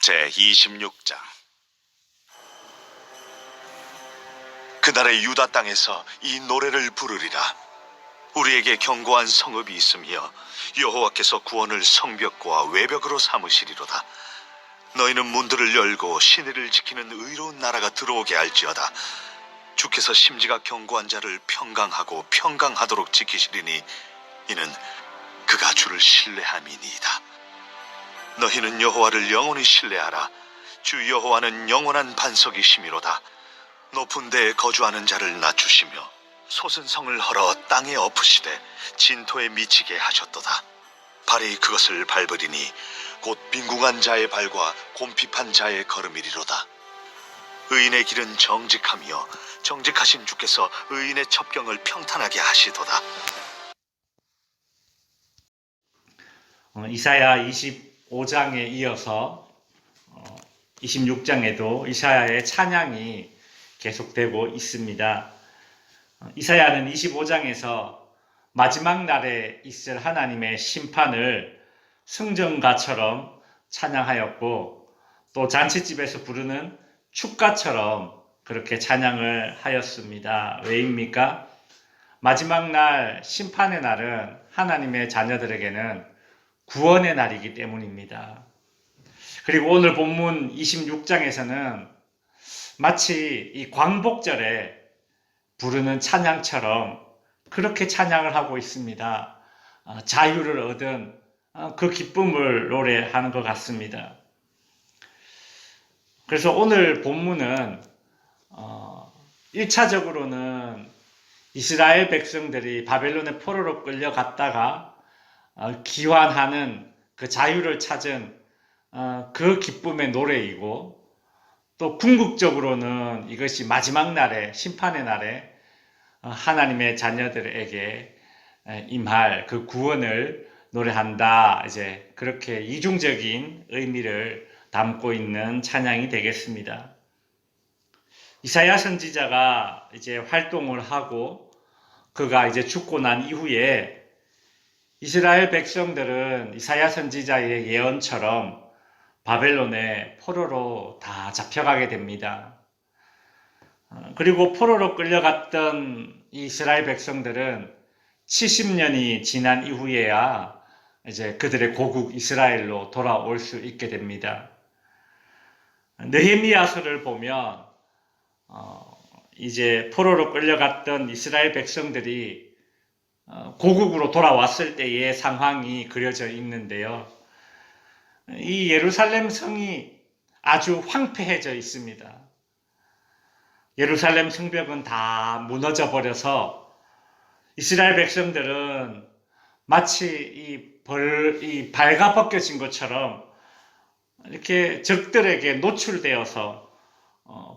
제26장. 그날의 유다 땅에서 이 노래를 부르리라. 우리에게 견고한 성읍이 있으며 여호와께서 구원을 성벽과 외벽으로 삼으시리로다. 너희는 문들을 열고 시내를 지키는 의로운 나라가 들어오게 할지어다. 주께서 심지가 견고한 자를 평강하고 평강하도록 지키시리니 이는 그가 주를 신뢰함이니이다. 너희는 여호와를 영원히 신뢰하라. 주 여호와는 영원한 반석이시미로다. 높은 데에 거주하는 자를 낮추시며 솟은 성을 헐어 땅에 엎으시되 진토에 미치게 하셨도다. 발이 그것을 밟으리니 곧 빈궁한 자의 발과 곰핍한 자의 걸음이리로다. 의인의 길은 정직하며 정직하신 주께서 의인의 첩경을 평탄하게 하시도다. 이사야 25장에 이어서 26장에도 이사야의 찬양이 계속되고 있습니다. 이사야는 25장에서 마지막 날에 있을 하나님의 심판을 승전가처럼 찬양하였고, 또 잔치집에서 부르는 축가처럼 그렇게 찬양을 하였습니다. 왜입니까? 마지막 날, 심판의 날은 하나님의 자녀들에게는 구원의 날이기 때문입니다. 그리고 오늘 본문 26장에서는 마치 이 광복절에 부르는 찬양처럼 그렇게 찬양을 하고 있습니다. 자유를 얻은 그 기쁨을 노래하는 것 같습니다. 그래서 오늘 본문은 1차적으로는 이스라엘 백성들이 바벨론의 포로로 끌려갔다가 귀환하는 그 자유를 찾은 그 기쁨의 노래이고, 또 궁극적으로는 이것이 마지막 날에, 심판의 날에 하나님의 자녀들에게 임할 그 구원을 노래한다. 이제 그렇게 이중적인 의미를 담고 있는 찬양이 되겠습니다. 이사야 선지자가 이제 활동을 하고 그가 이제 죽고 난 이후에 이스라엘 백성들은 이사야 선지자의 예언처럼 바벨론의 포로로 다 잡혀가게 됩니다. 그리고 포로로 끌려갔던 이스라엘 백성들은 70년이 지난 이후에야 이제 그들의 고국 이스라엘로 돌아올 수 있게 됩니다. 느헤미야서를 보면 이제 포로로 끌려갔던 이스라엘 백성들이 고국으로 돌아왔을 때의 상황이 그려져 있는데요. 이 예루살렘 성이 아주 황폐해져 있습니다. 예루살렘 성벽은 다 무너져 버려서 이스라엘 백성들은 마치 이 발가 벗겨진 것처럼 이렇게 적들에게 노출되어서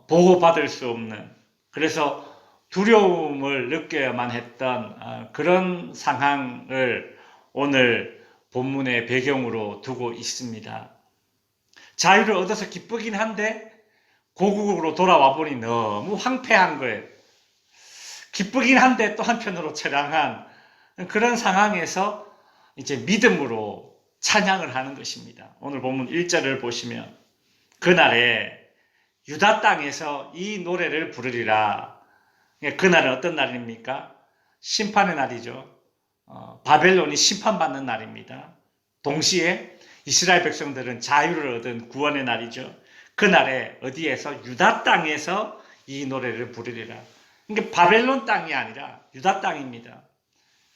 보호받을 수 없는, 그래서 두려움을 느껴야만 했던 그런 상황을 오늘 본문의 배경으로 두고 있습니다. 자유를 얻어서 기쁘긴 한데 고국으로 돌아와 보니 너무 황폐한 거예요. 기쁘긴 한데 또 한편으로 처량한 그런 상황에서 이제 믿음으로 찬양을 하는 것입니다. 오늘 본문 1절을 보시면 그날에 유다 땅에서 이 노래를 부르리라. 그날은 어떤 날입니까? 심판의 날이죠. 바벨론이 심판받는 날입니다. 동시에 이스라엘 백성들은 자유를 얻은 구원의 날이죠. 그날에 어디에서? 유다 땅에서 이 노래를 부르리라. 이게 바벨론 땅이 아니라 유다 땅입니다.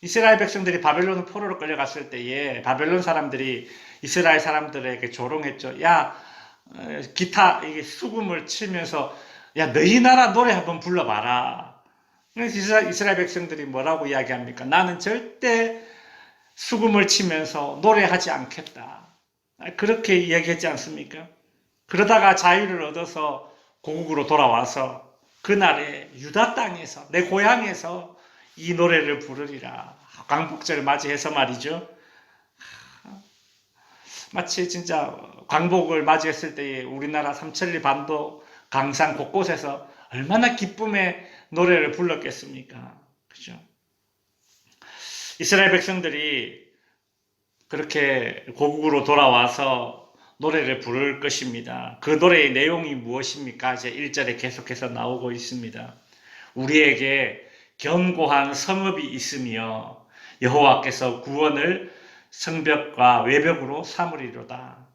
이스라엘 백성들이 바벨론 포로로 끌려갔을 때에 바벨론 사람들이 이스라엘 사람들에게 조롱했죠. 야, 기타 수금을 치면서 야, 너희 나라 노래 한번 불러봐라. 그래서 이스라엘 백성들이 뭐라고 이야기합니까? 나는 절대 수금을 치면서 노래하지 않겠다. 그렇게 이야기했지 않습니까? 그러다가 자유를 얻어서 고국으로 돌아와서 그날에 유다 땅에서, 내 고향에서 이 노래를 부르리라. 광복절을 맞이해서 말이죠. 마치 진짜 광복을 맞이했을 때에 우리나라 삼천리 반도 강산 곳곳에서 얼마나 기쁨의 노래를 불렀겠습니까? 그죠? 이스라엘 백성들이 그렇게 고국으로 돌아와서 노래를 부를 것입니다. 그 노래의 내용이 무엇입니까? 이제 1절에 계속해서 나오고 있습니다. 우리에게 견고한 성읍이 있으며 여호와께서 구원을 성벽과 외벽으로 삼으리로다.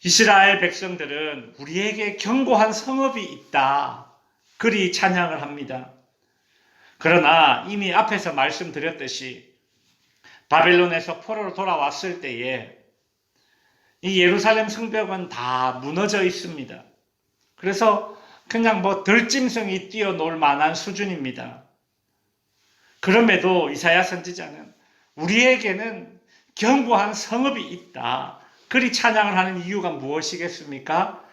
이스라엘 백성들은 우리에게 견고한 성읍이 있다. 그리 찬양을 합니다. 그러나 이미 앞에서 말씀드렸듯이 바벨론에서 포로로 돌아왔을 때에 이 예루살렘 성벽은 다 무너져 있습니다. 그래서 그냥 들짐승이 뛰어놀 만한 수준입니다. 그럼에도 이사야 선지자는 우리에게는 견고한 성읍이 있다. 그리 찬양을 하는 이유가 무엇이겠습니까?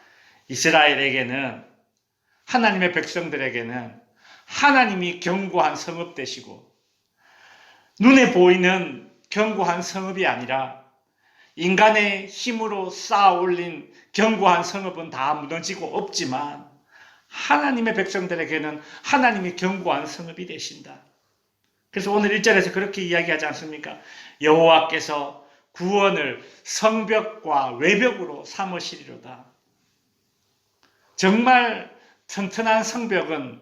이스라엘에게는, 하나님의 백성들에게는 하나님이 견고한 성읍 되시고, 눈에 보이는 견고한 성읍이 아니라 인간의 힘으로 쌓아 올린 견고한 성읍은 다 무너지고 없지만 하나님의 백성들에게는 하나님이 견고한 성읍이 되신다. 그래서 오늘 1절에서 그렇게 이야기하지 않습니까? 여호와께서 구원을 성벽과 외벽으로 삼으시리로다. 정말 튼튼한 성벽은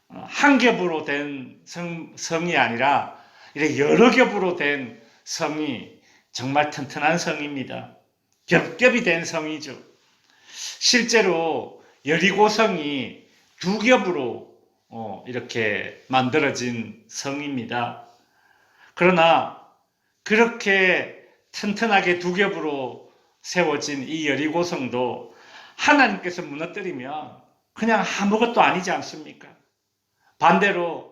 한 겹으로 된 성이 아니라 여러 겹으로 된 성이 정말 튼튼한 성입니다. 겹겹이 된 성이죠. 실제로 여리고성이 두 겹으로 이렇게 만들어진 성입니다. 그러나 그렇게 튼튼하게 두 겹으로 세워진 이 여리고성도 하나님께서 무너뜨리면 그냥 아무것도 아니지 않습니까? 반대로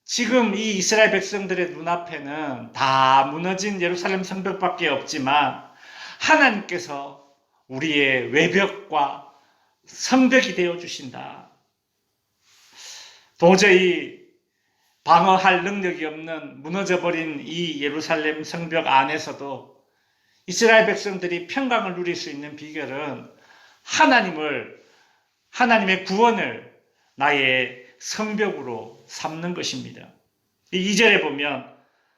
지금 이 이스라엘 백성들의 눈앞에는 다 무너진 예루살렘 성벽밖에 없지만 하나님께서 우리의 외벽과 성벽이 되어주신다. 도저히 방어할 능력이 없는 무너져버린 이 예루살렘 성벽 안에서도 이스라엘 백성들이 평강을 누릴 수 있는 비결은 하나님의 구원을 나의 성벽으로 삼는 것입니다. 2절에 보면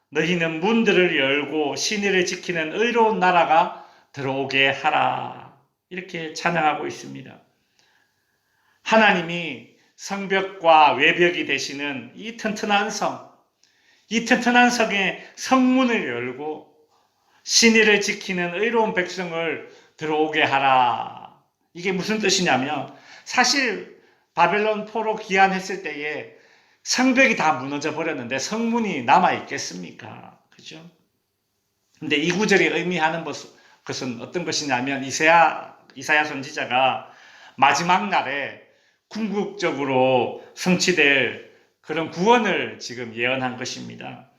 너희는 문들을 열고 시내를 지키는 의로운 나라가 들어오게 하라. 이렇게 찬양하고 있습니다. 하나님이 성벽과 외벽이 되시는 이 튼튼한 성, 이 튼튼한 성의 성문을 열고 시내를 지키는 의로운 백성을 들어오게 하라. 이게 무슨 뜻이냐면 사실 바벨론 포로 귀환했을 때에 성벽이 다 무너져 버렸는데 성문이 남아 있겠습니까? 그죠? 근데 이 구절이 의미하는 것은 어떤 것이냐면 이사야 선지자가 마지막 날에 궁극적으로 성취될 그런 구원을 지금 예언한 것입니다.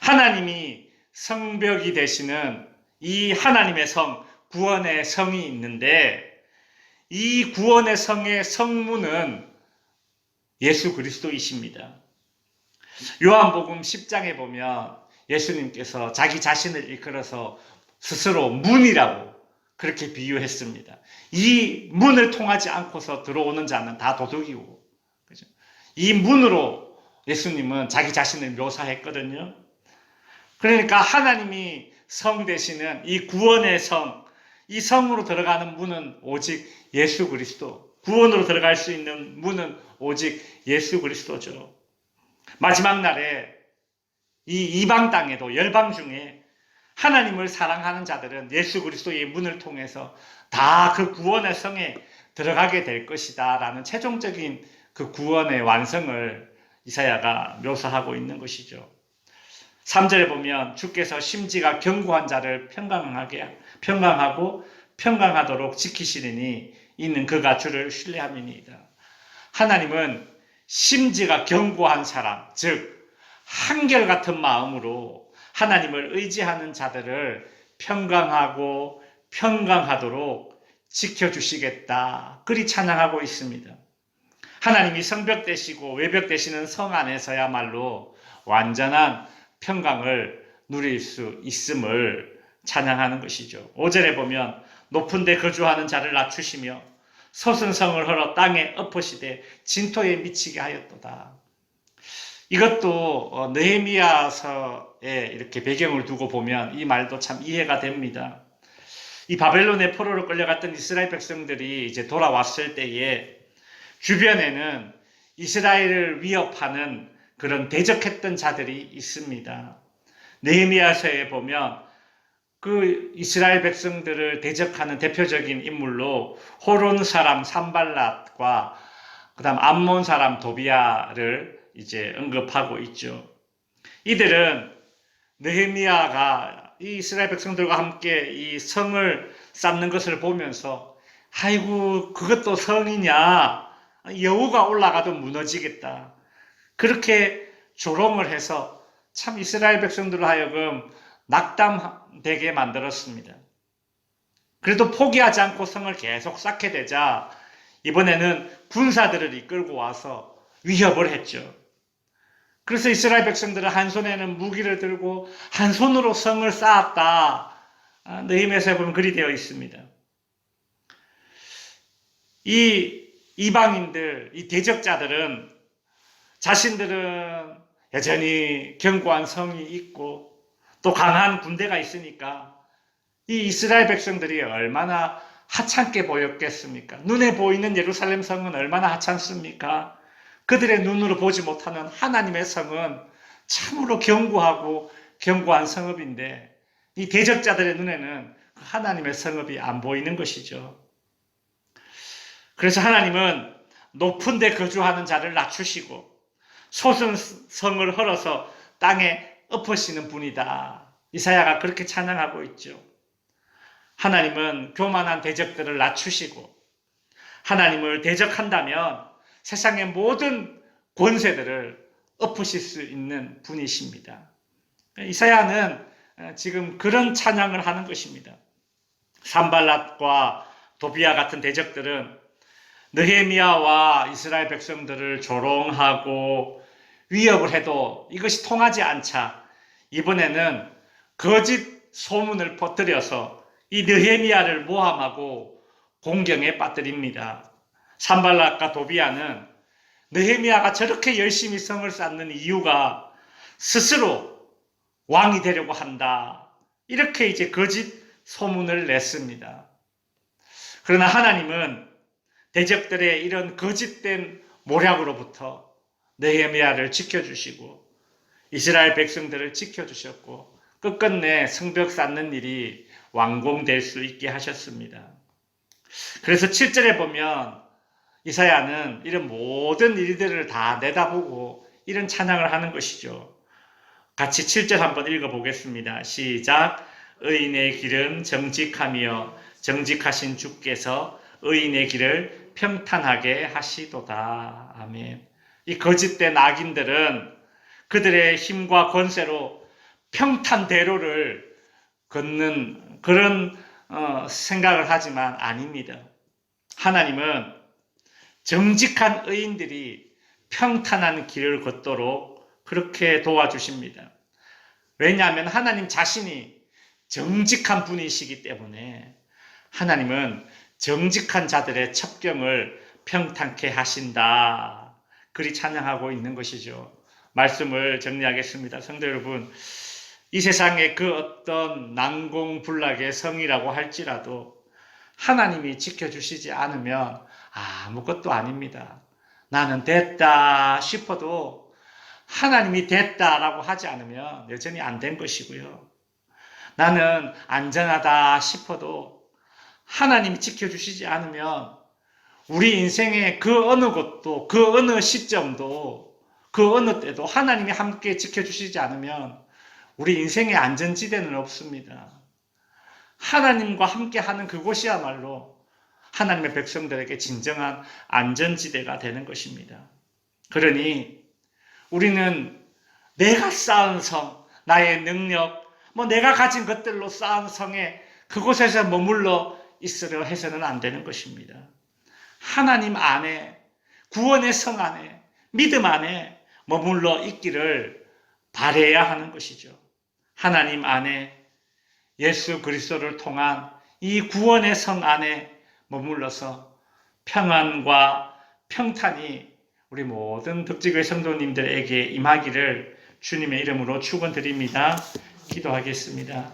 하나님이 성벽이 되시는 이 하나님의 성, 구원의 성이 있는데 이 구원의 성의 성문은 예수 그리스도이십니다. 요한복음 10장에 보면 예수님께서 자기 자신을 일컬어서 스스로 문이라고 그렇게 비유했습니다. 이 문을 통하지 않고서 들어오는 자는 다 도둑이고, 그죠? 이 문으로 예수님은 자기 자신을 묘사했거든요. 그러니까 하나님이 성 되시는 이 구원의 성, 이 성으로 들어가는 문은 오직 예수 그리스도, 구원으로 들어갈 수 있는 문은 오직 예수 그리스도죠. 마지막 날에 이 이방 땅에도 열방 중에 하나님을 사랑하는 자들은 예수 그리스도의 문을 통해서 다 그 구원의 성에 들어가게 될 것이다 라는 최종적인 그 구원의 완성을 이사야가 묘사하고 있는 것이죠. 3절에 보면 주께서 심지가 견고한 자를 평강하고 평강하도록 지키시리니 이는 그가 주를 신뢰함이니이다. 하나님은 심지가 견고한 사람, 즉 한결같은 마음으로 하나님을 의지하는 자들을 평강하고 평강하도록 지켜주시겠다. 그리 찬양하고 있습니다. 하나님이 성벽 되시고 외벽 되시는 성 안에서야말로 완전한 평강을 누릴 수 있음을 찬양하는 것이죠. 5절에 보면 높은 데 거주하는 자를 낮추시며 솟은 성을 헐어 땅에 엎으시되 진토에 미치게 하였도다. 이것도 느헤미야서에 이렇게 배경을 두고 보면 이 말도 참 이해가 됩니다. 이 바벨론의 포로로 끌려갔던 이스라엘 백성들이 이제 돌아왔을 때에 주변에는 이스라엘을 위협하는 그런 대적했던 자들이 있습니다. 느헤미야서에 보면 그 이스라엘 백성들을 대적하는 대표적인 인물로 호론 사람 산발랏과 그다음 암몬 사람 도비야를 이제 언급하고 있죠. 이들은 느헤미야가 이 이스라엘 백성들과 함께 이 성을 쌓는 것을 보면서 아이고 그것도 성이냐, 여우가 올라가도 무너지겠다, 그렇게 조롱을 해서 참 이스라엘 백성들로 하여금 낙담되게 만들었습니다. 그래도 포기하지 않고 성을 계속 쌓게 되자 이번에는 군사들을 이끌고 와서 위협을 했죠. 그래서 이스라엘 백성들은 한 손에는 무기를 들고 한 손으로 성을 쌓았다. 느헤미야서에 보면 글이 되어 있습니다. 이 이방인들, 이 대적자들은 자신들은 여전히 견고한 성이 있고 또 강한 군대가 있으니까 이 이스라엘 백성들이 얼마나 하찮게 보였겠습니까? 눈에 보이는 예루살렘 성은 얼마나 하찮습니까? 그들의 눈으로 보지 못하는 하나님의 성은 참으로 견고하고 견고한 성읍인데 이 대적자들의 눈에는 하나님의 성읍이 안 보이는 것이죠. 그래서 하나님은 높은 데 거주하는 자를 낮추시고 솟은 성을 헐어서 땅에 엎으시는 분이다. 이사야가 그렇게 찬양하고 있죠. 하나님은 교만한 대적들을 낮추시고 하나님을 대적한다면 세상의 모든 권세들을 엎으실 수 있는 분이십니다. 이사야는 지금 그런 찬양을 하는 것입니다. 산발랏과 도비야 같은 대적들은 느헤미야와 이스라엘 백성들을 조롱하고 위협을 해도 이것이 통하지 않자 이번에는 거짓 소문을 퍼뜨려서 이 느헤미야를 모함하고 공경에 빠뜨립니다. 산발랏과 도비야는 느헤미야가 저렇게 열심히 성을 쌓는 이유가 스스로 왕이 되려고 한다, 이렇게 이제 거짓 소문을 냈습니다. 그러나 하나님은 대적들의 이런 거짓된 모략으로부터 느헤미야를 지켜주시고 이스라엘 백성들을 지켜주셨고 끝끝내 성벽 쌓는 일이 완공될 수 있게 하셨습니다. 그래서 7절에 보면 이사야는 이런 모든 일들을 다 내다보고 이런 찬양을 하는 것이죠. 같이 7절 한번 읽어보겠습니다. 시작. 의인의 길은 정직하며 정직하신 주께서 의인의 길을 평탄하게 하시도다. 아멘. 이 거짓된 악인들은 그들의 힘과 권세로 평탄대로를 걷는 그런 생각을 하지만 아닙니다. 하나님은 정직한 의인들이 평탄한 길을 걷도록 그렇게 도와주십니다. 왜냐하면 하나님 자신이 정직한 분이시기 때문에 하나님은 정직한 자들의 첩경을 평탄케 하신다. 그리 찬양하고 있는 것이죠. 말씀을 정리하겠습니다. 성도 여러분, 이 세상의 그 어떤 난공불락의 성이라고 할지라도 하나님이 지켜주시지 않으면 아무것도 아닙니다. 나는 됐다 싶어도 하나님이 됐다라고 하지 않으면 여전히 안 된 것이고요. 나는 안전하다 싶어도 하나님이 지켜주시지 않으면 우리 인생의 그 어느 곳도, 그 어느 시점도, 그 어느 때도 하나님이 함께 지켜주시지 않으면 우리 인생의 안전지대는 없습니다. 하나님과 함께 하는 그곳이야말로 하나님의 백성들에게 진정한 안전지대가 되는 것입니다. 그러니 우리는 내가 쌓은 성, 나의 능력, 내가 가진 것들로 쌓은 성에 그곳에서 머물러 있으려 해서는 안 되는 것입니다. 하나님 안에, 구원의 성 안에, 믿음 안에 머물러 있기를 바라야 하는 것이죠. 하나님 안에 예수 그리스도를 통한 이 구원의 성 안에 머물러서 평안과 평탄이 우리 모든 덕지교회 성도님들에게 임하기를 주님의 이름으로 축원드립니다. 기도하겠습니다.